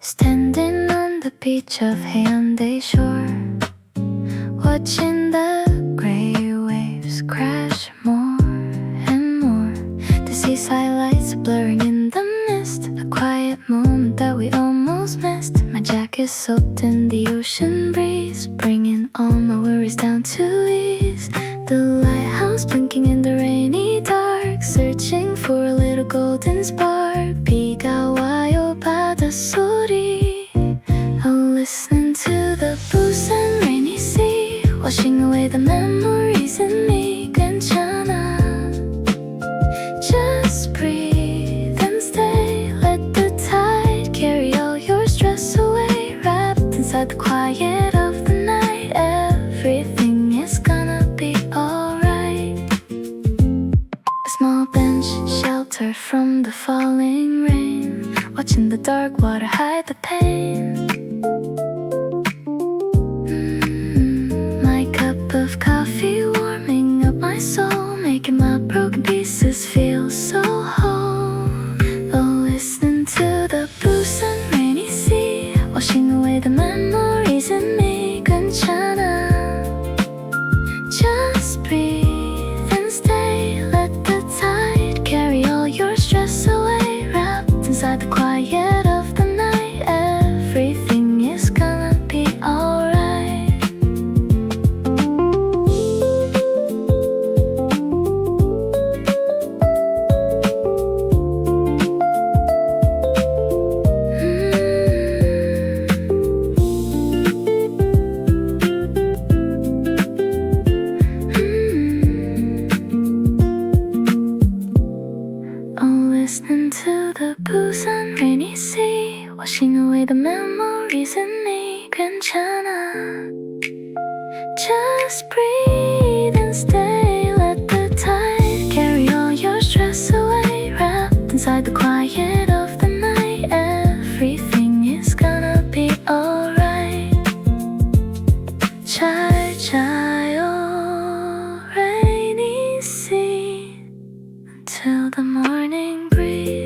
Standing on the beach of Haeundae shore, watching the gray waves crash more and more. The seaside lights blurring in the mist, a quiet moment that we almost missed. My jacket soaked in the ocean breeze, bringing all my worries down to ease. The lighthouse blinking in the rainy dark, searching for a little golden spark. 비가 와요 바다소리, listening to the Busan rainy sea, washing away the memories in me. 괜찮아, just breathe and stay. Let the tide carry all your stress away. Wrapped inside the quiet of the night, everything is gonna be alright. A small bench sheltered from the falling rain, watching the dark water hide the pain. My cup of coffee warming up my soul, making my broken pieces feel so whole. Oh, listening to the Busan rainy sea, washing away the memories in me. 괜찮아, just breathe and stay. Let the tide carry all your stress away. Wrapped inside the quiet of the night, everything is gonna be alright. Oh, listening to the Busan rainy sea, washing away the memories in me. 괜찮아, just breathe and stay. Let the tide carry all your stress away. Wrapped inside the quiet of the night, everything is gonna be alright. 잘 자요, rainy sea, until the morning breeze.